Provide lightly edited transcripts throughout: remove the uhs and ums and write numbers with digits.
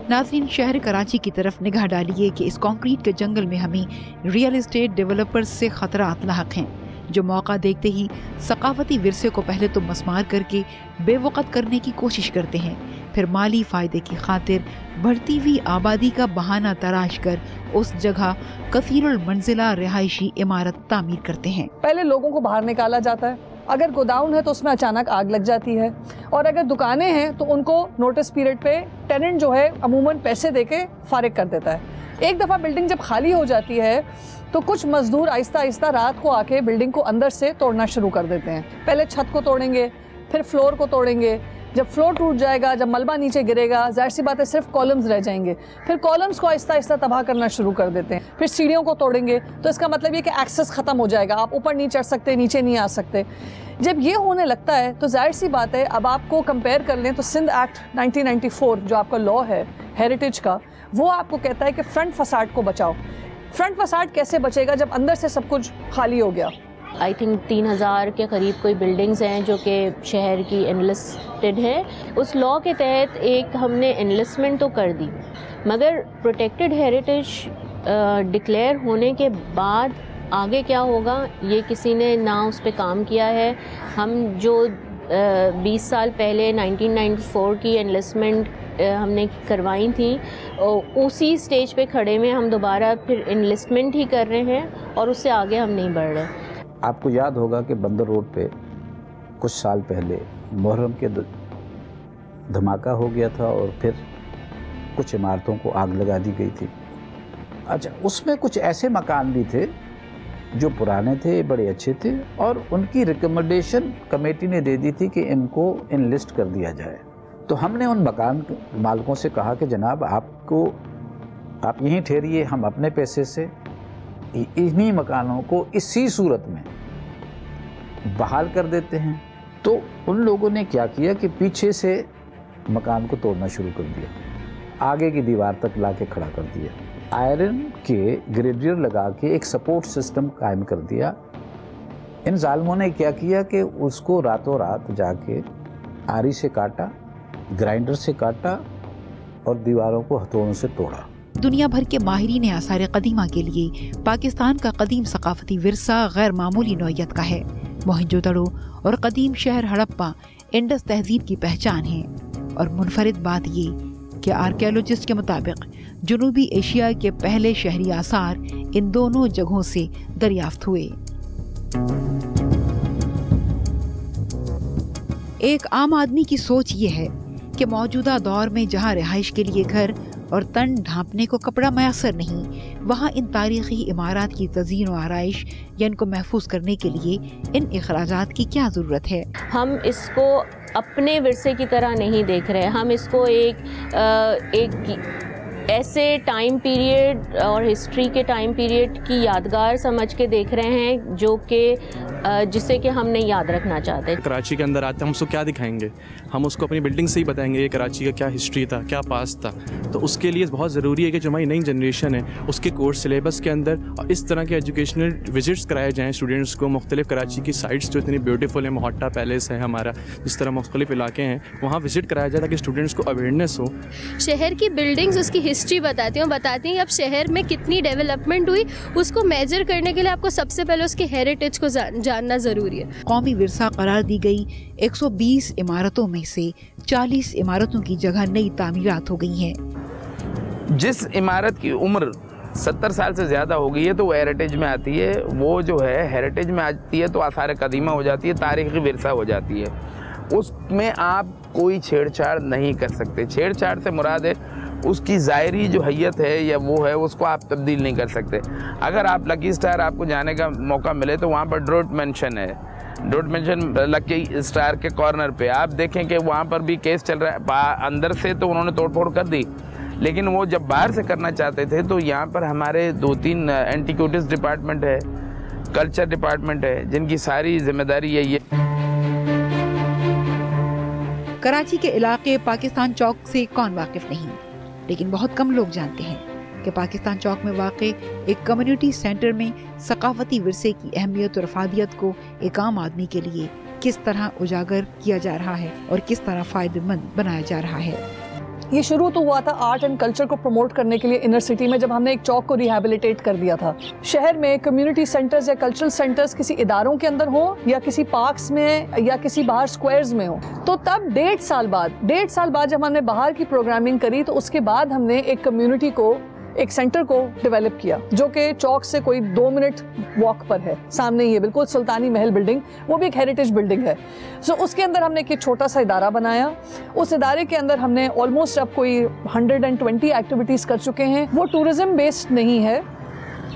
नाज़रीन, शहर कराची की तरफ निगाह डालिए कि इस कंक्रीट के जंगल में हमें रियल एस्टेट डेवलपर्स से खतरात लाहक हैं, जो मौका देखते ही सकाफती विरसे को पहले तो मस्मार करके बेवक़्त करने की कोशिश करते हैं, फिर माली फ़ायदे की खातिर बढ़ती हुई आबादी का बहाना तराश कर उस जगह कसीरुल मंजिला रिहायशी इमारत तामीर करते हैं। पहले लोगों को बाहर निकाला जाता है, अगर गोदाउन है तो उसमें अचानक आग लग जाती है, और अगर दुकानें हैं तो उनको नोटिस पीरियड पे टेनेंट जो है अमूमन पैसे देके फारिग कर देता है। एक दफ़ा बिल्डिंग जब खाली हो जाती है तो कुछ मजदूर आहिस्ता आहिस्ता रात को आके बिल्डिंग को अंदर से तोड़ना शुरू कर देते हैं। पहले छत को तोड़ेंगे, फिर फ्लोर को तोड़ेंगे। जब फ्लोर टूट जाएगा, जब मलबा नीचे गिरेगा, जाहिर सी बात है सिर्फ कॉलम्स रह जाएंगे, फिर कॉलम्स को आहिस्ता आहिस्ता तबाह करना शुरू कर देते हैं। फिर सीढ़ियों को तोड़ेंगे तो इसका मतलब ये कि एक्सेस ख़त्म हो जाएगा, आप ऊपर नहीं चढ़ सकते, नीचे नहीं आ सकते। जब ये होने लगता है तो जाहिर सी बात है, अब आपको कंपेयर कर लें तो सिंध एक्ट 1994 जो आपका लॉ है हेरिटेज का, वो आपको कहता है कि फ्रंट फसाड को बचाओ। फ्रंट फसाड कैसे बचेगा जब अंदर से सब कुछ खाली हो गया? आई थिंक 3000 के करीब कोई बिल्डिंग्स हैं जो कि शहर की एनलिस्टेड है। उस लॉ के तहत एक हमने एनलिस्टमेंट तो कर दी, मगर प्रोटेक्टेड हेरिटेज डिक्लेयर होने के बाद आगे क्या होगा ये किसी ने ना उस पर काम किया है। हम जो 20 साल पहले 1994 की एनलिस्टमेंट हमने करवाई थी, उसी स्टेज पे खड़े में हम दोबारा फिर एनलिस्टमेंट ही कर रहे हैं और उससे आगे हम नहीं बढ़ रहे। आपको याद होगा कि बंदर रोड पे कुछ साल पहले मुहर्रम के धमाका हो गया था और फिर कुछ इमारतों को आग लगा दी गई थी। अच्छा, उसमें कुछ ऐसे मकान भी थे जो पुराने थे, बड़े अच्छे थे, और उनकी रिकमेंडेशन कमेटी ने दे दी थी कि इनको इनलिस्ट कर दिया जाए। तो हमने उन मकान मालिकों से कहा कि जनाब आप यहीं ठहरिए, हम अपने पैसे से इन्हीं मकानों को इसी सूरत में बहाल कर देते हैं। तो उन लोगों ने क्या किया कि पीछे से मकान को तोड़ना शुरू कर दिया, आगे की दीवार तक लाके खड़ा कर दिया, आयरन के ग्रेडियर लगा के एक सपोर्ट सिस्टम कायम कर दिया। इन जालिमों ने क्या किया कि उसको रातों रात जाके आरी से काटा, ग्राइंडर से काटा और दीवारों को हथौड़ों से तोड़ा। दुनिया भर के माहिरीन आसार कदीमा के लिए पाकिस्तान का कदीम सकाफती विरसा गैर मामूली नौयत का है। मोहनजोदड़ो और कदीम शहर हड़प्पा इंडस तहजीब की पहचान है, और मुनफरिद बात ये कि आर्कियोलॉजिस्ट के मुताबिक जनूबी एशिया के पहले शहरी आसार इन दोनों जगहों से दरियाफ्त हुए। एक आम आदमी की सोच ये है कि मौजूदा दौर में जहाँ रिहाइश के लिए घर और तन ढांपने को कपड़ा मैसर नहीं, वहाँ इन तारीखी इमारत की तज़ीन व आराइश या इनको महफूज करने के लिए इन इखराजात की क्या ज़रूरत है? हम इसको अपने विरसे की तरह नहीं देख रहे, हम इसको एक ऐसे टाइम पीरियड और हिस्ट्री के टाइम पीरियड की यादगार समझ के देख रहे हैं जो कि जिसे कि हम नहीं याद रखना चाहते। कराची के अंदर आते हम उसको क्या दिखाएंगे? हम उसको अपनी बिल्डिंग से ही बताएंगे ये कराची का क्या हिस्ट्री था, क्या पास्ट था। तो उसके लिए बहुत ज़रूरी है कि जो हमारी नई जनरेशन है उसके कोर्स सिलेबस के अंदर और इस तरह के एजुकेशनल विजिट्स कराए जाएँ स्टूडेंट्स को। मुख्तलिफ कराची की साइट्स जो इतनी ब्यूटीफुल है, मोहट्टा पैलेस है हमारा, जिस तरह मुख्तलिफ इलाके हैं वहाँ विजिट कराया जाए ताकि स्टूडेंट्स को अवेयरनेस हो। शहर की बिल्डिंग्स उसकी हिस्ट्री बताती हैं कि अब शहर में कितनी डेवलपमेंट हुई। उसको मेजर करने के लिए आपको सबसे पहले उसके हेरिटेज को जानना ज़रूरी है। कौमी विरसा करार दी गई 120 इमारतों में से 40 इमारतों की जगह नई तामीरात हो गई हैं। जिस इमारत की उम्र 70 साल से ज़्यादा हो गई है तो वो हेरिटेज में आती है, वो जो है हेरिटेज में आती है तो आसार कदीमा हो जाती है, तारीख़ी विरसा हो जाती है। उसमें आप कोई छेड़छाड़ नहीं कर सकते। छेड़छाड़ से मुराद है उसकी ज़ाहिरी जो हैयत है या वो है उसको आप तब्दील नहीं कर सकते। अगर आप लकी स्टार आपको जाने का मौका मिले तो वहाँ पर ड्रोट मेंशन है, ड्रोट मेंशन लकी स्टार के कॉर्नर पे आप देखें कि वहाँ पर भी केस चल रहा है। अंदर से तो उन्होंने तोड़फोड़ कर दी, लेकिन वो जब बाहर से करना चाहते थे तो यहाँ पर हमारे 2-3 एंटीक्विटीज़ डिपार्टमेंट है, कल्चर डिपार्टमेंट है, जिनकी सारी जिम्मेदारी है ये। कराची के इलाके पाकिस्तान चौक से कौन वाकिफ नहीं, लेकिन बहुत कम लोग जानते हैं कि पाकिस्तान चौक में वाक़े एक कम्युनिटी सेंटर में सकाफती विरसे की अहमियत और अफादियत को एक आम आदमी के लिए किस तरह उजागर किया जा रहा है और किस तरह फ़ायदेमंद बनाया जा रहा है। یہ شروع تو ہوا تھا آرٹ اینڈ کلچر کو پروموٹ کرنے کے لیے انر سٹی میں، جب ہم نے ایک چوک کو ریہیبلیٹیٹ کر دیا تھا. شہر میں کمیونٹی سینٹرز یا کلچرل سینٹرز کسی اداروں کے اندر ہوں یا کسی پارکس میں یا کسی باہر سکوائرز میں ہوں. تو تب 1.5 سال بعد جب ہم نے باہر کی پروگرامنگ کری تو اس کے بعد ہم نے ایک کمیونٹی کو، ایک سینٹر کو ڈیولپ کیا جو کہ چوک سے کوئی 2 منٹ واک پر ہے، سامنے ہی ہے بالکل سلطانی محل بلڈنگ، وہ بھی ایک ہیریٹیج بلڈنگ ہے. سو اس کے اندر ہم نے ایک چھوٹا سا ادارہ بنایا. اس ادارے کے اندر ہم نے آلموسٹ اب کوئی 120 ایکٹیویٹیز کر چکے ہیں. وہ ٹورزم بیسڈ نہیں ہے،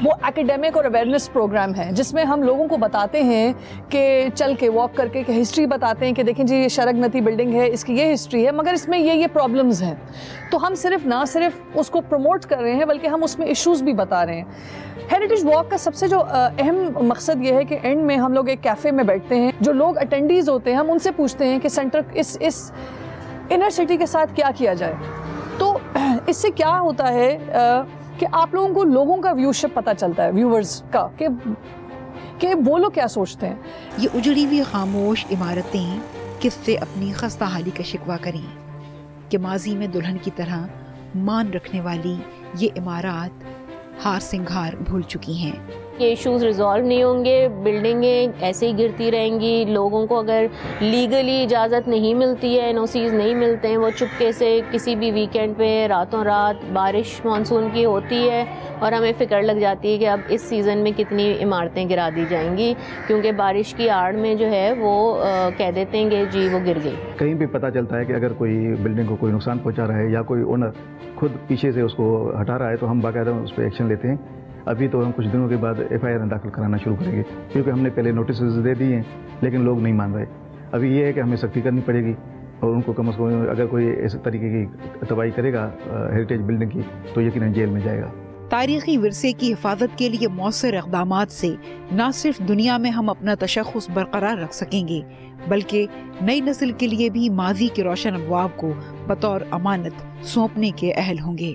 وہ ایکیڈیمک اور اویئرنیس پروگرام ہے جس میں ہم لوگوں کو بتاتے ہیں کہ چل کے واک کر کے کہ ہسٹری بتاتے ہیں کہ دیکھیں جی یہ شرگنتی بلڈنگ ہے، اس کی یہ ہسٹری ہے، مگر اس میں یہ پرابلمز ہیں. تو ہم نہ صرف اس کو پروموٹ کر رہے ہیں بلکہ ہم اس میں ایشوز بھی بتا رہے ہیں. ہیریٹیج واک کا سب سے جو اہم مقصد یہ ہے کہ اینڈ میں ہم لوگ ایک کیفے میں بیٹھتے ہیں، جو لوگ اٹینڈیز ہوتے ہیں ہم ان سے پوچھتے ہیں کہ سینٹر اس انر سٹی کے ساتھ کیا کیا جائے. تو اس سے کیا ہوتا ہے کہ آپ لوگوں کو لوگوں کا ویوشپ پتہ چلتا ہے، ویورز کا، کہ وہ لوگ کیا سوچتے ہیں. یہ اجڑی ہوئی خاموش عمارتیں کس سے اپنی خستہ حالی کا شکوہ کریں کہ ماضی میں دلہن کی طرح مان رکھنے والی یہ عمارات ہار سنگھار بھول چکی ہیں. یہ ایشوز ریزالو نہیں ہوں گے، بلڈنگیں ایسے ہی گرتی رہیں گی. لوگوں کو اگر لیگلی اجازت نہیں ملتی ہے، NOCs نہیں ملتے ہیں، وہ چپکے سے کسی بھی ویکینڈ پہ راتوں رات بارش مانسون کی ہوتی ہے اور ہمیں فکر لگ جاتی ہے کہ اب اس سیزن میں کتنی عمارتیں گرا دی جائیں گی، کیونکہ بارش کی آڑ میں جو ہے وہ کہہ دیتے ہیں کہ جی وہ گر گئی. کہیں بھی پتہ چلتا ہے کہ اگر کوئی بلڈنگ کو کوئی نقصان پہنچا رہا ہے یا کوئی اونر خود پیچھے سے اس کو ہٹا رہا ہے تو ہم باقاعدہ اس پہ ایکشن لیتے ہیں. ابھی تو ہم کچھ دنوں کے بعد FIR داخل کرانا شروع کریں گے، کیونکہ ہم نے پہلے نوٹسز دے دی ہیں لیکن لوگ نہیں مان رہے. ابھی یہ ہے کہ ہمیں سختی کرنی پڑے گی اور ان کو کم از کم اگر کوئی اس طریقے کی تباہی کرے گا ہیریٹیج بلڈنگ کی تو یقیناً جیل میں جائے گا. تاریخی ورثے کی حفاظت کے لیے مؤثر اقدامات سے نہ صرف دنیا میں ہم اپنا تشخص برقرار رکھ سکیں گے بلکہ نئی نسل کے لیے بھی ماضی کے روشن ابواب کو بطور امانت سونپنے کے اہل ہوں گے.